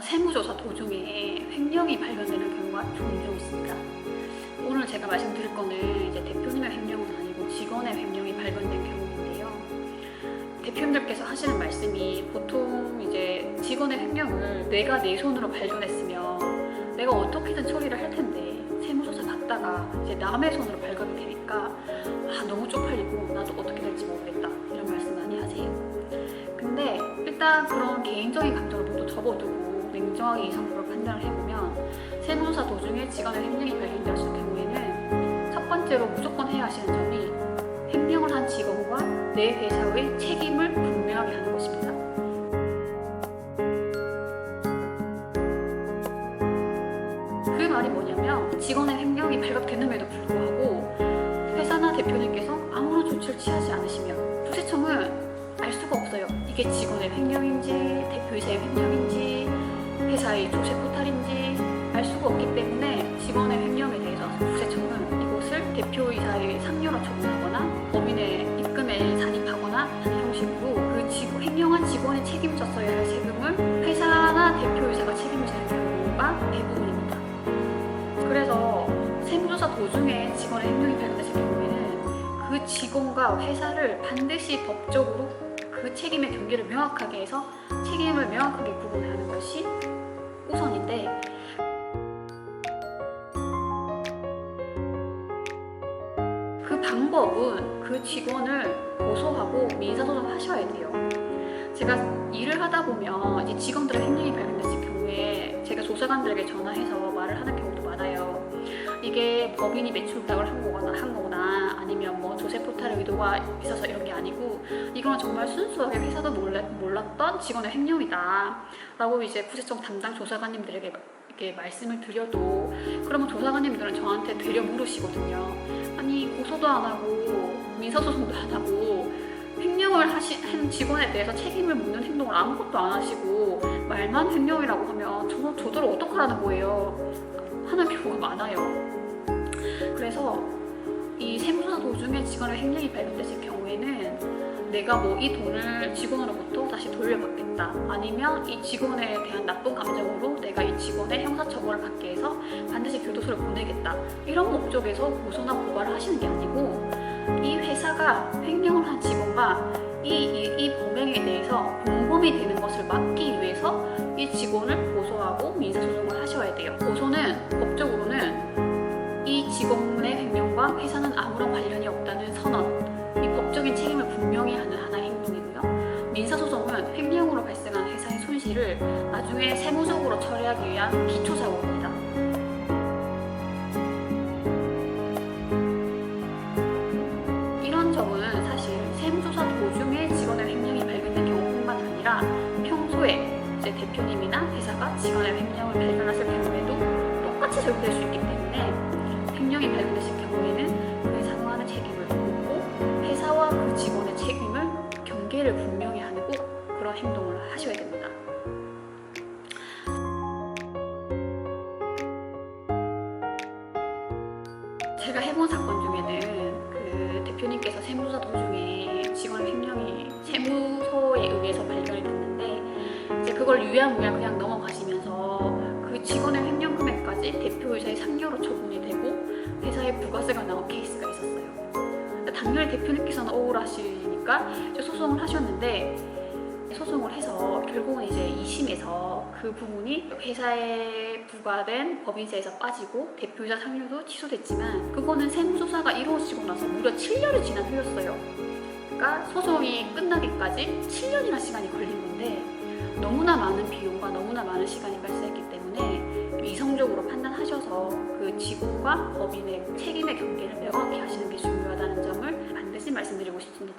세무조사 도중에 횡령이 발견되는 경우가 종종 있습니다. 오늘 제가 말씀드릴 거는 이제 대표님의 횡령은 아니고 직원의 횡령이 발견된 경우인데요. 대표님들께서 하시는 말씀이 보통 이제 직원의 횡령을 내가 내 손으로 발견했으면 내가 어떻게든 처리를 할 텐데 세무조사 받다가 이제 남의 손으로 발견이 되니까 너무 쪽팔리고 나도 어떻게 될지 모르겠다 이런 말씀 많이 하세요. 근데 일단 그런 개인적인 감정을 모두 접어두고 냉정하게 이성적으로 판단을 해보면 세무조사 도중에 직원의 횡령이 발견되었을 경우에는 첫 번째로 무조건 해야 하시는 점이 횡령을 한 직원과 내 회사의 책임을 분명하게 하는 것입니다. 그 말이 뭐냐면 직원의 횡령이 발각되는데도 불구하고 회사나 대표님께서 아무런 조치를 취하지 않으시면 국세청은 알 수가 없어요. 이게 직원의 횡령인지 대표이사의 횡령인지 회사의 조세 포탈인지 알 수가 없기 때문에 직원의 횡령에 대해서 국세청은 이것을 대표이사의 상여로 처분하거나 법인의 입금에 산입하거나 하는 형식으로 그 횡령한 직원이 책임졌어야 할 세금을 회사나 대표이사가 책임지는 경우가 대부분입니다. 그래서 세무조사 도중에 직원의 횡령이 발견됐을 경우에는 그 직원과 회사를 반드시 법적으로 그 책임의 경계를 명확하게 해서 책임을 명확하게 구분하는 것이 우선인데, 그 방법은 그 직원을 고소하고 민사소송하셔야 돼요. 제가 일을 하다 보면 이제 직원들의 횡령이 발견됐을 경우에 제가 조사관들에게 전화해서 말을 하는 경우도 많아요. 이게 법인이 매출 부탁을 한 거거나 아니면 뭐 조세 포탈의 의도가 있어서 이런 게 아니고 이건 정말 순수하게 회사도 몰랐던 직원의 횡령이다 라고 이제 국세청 담당 조사관님들에게 이렇게 말씀을 드려도 그러면 조사관님들은 저한테 되려 물으시거든요. 아니 고소도 안 하고 민사소송도 안 하고 횡령을 한 직원에 대해서 책임을 묻는 행동을 아무것도 안 하시고 말만 횡령이라고 하면 저더러 어떡하라는 거예요 하는 경우가 많아요. 그래서 이 세무조사 도중에 직원의 횡령이 발견됐을 경우에는 내가 뭐 이 돈을 직원으로부터 다시 돌려받겠다 아니면 이 직원에 대한 나쁜 감정으로 내가 이 직원의 형사처벌을 받게 해서 반드시 교도소를 보내겠다 이런 목적에서 고소나 고발을 하시는 게 아니고 이 회사가 횡령을 한 직원과 이 범행에 대해서 공범이 되는 것을 막기 위해서 이 직원을 고소하고 민사소송을 하셔야 돼요. 고소는 법적으로는 이 직원의 횡령과 회사는 아무런 관련이 없다는 선언, 이 법적인 책임을 분명히 하는 하나의 행동이고요. 민사소송은 횡령으로 발생한 회사의 손실을 나중에 세무적으로 처리하기 위한 기초작업입니다. 이런 점은 사실 세무조사 도중에 직원의 횡령이 발견된 경우뿐만 아니라 평소에 이제 대표님이나 회사가 직원의 횡령을 발견했을 경우에도 똑같이 적용될 수 있기 때문에 횡령이 발견됐을 경우에는 그 상호하는 책임을 묻고 회사와 그 직원의 책임을 경계를 분명히 하는 꼭 그런 행동을 하셔야 됩니다. 제가 해본 사건 중에는 그 대표님께서 세무조사 도중에 직원의 횡령이 세무서에 의해서 발견이 됐는데 이제 그걸 유야무야 그냥 넘어가시면서 그 직원의 횡령 금액까지 대표이사의 상여로 처분이 되고 회사에 부가세가 나온 케이스가 있었어요. 당연히 대표님께서는 억울하시니까 소송을 하셨는데 소송을 해서 결국은 이제 2심에서 그 부분이 회사에 부과된 법인세에서 빠지고 대표이사 상여도 취소됐지만 그거는 세무조사가 이루어지고 나서 무려 7년이 지난 후였어요. 그러니까 소송이 끝나기까지 7년이나 시간이 걸린 건데 너무나 많은 비용과 너무나 많은 시간이 발생했기 때문에 이성적으로 판단하셔서 그 직원과 법인의 책임의 경계를 명확히 하시는 게 중요하다는 점을 반드시 말씀드리고 싶습니다.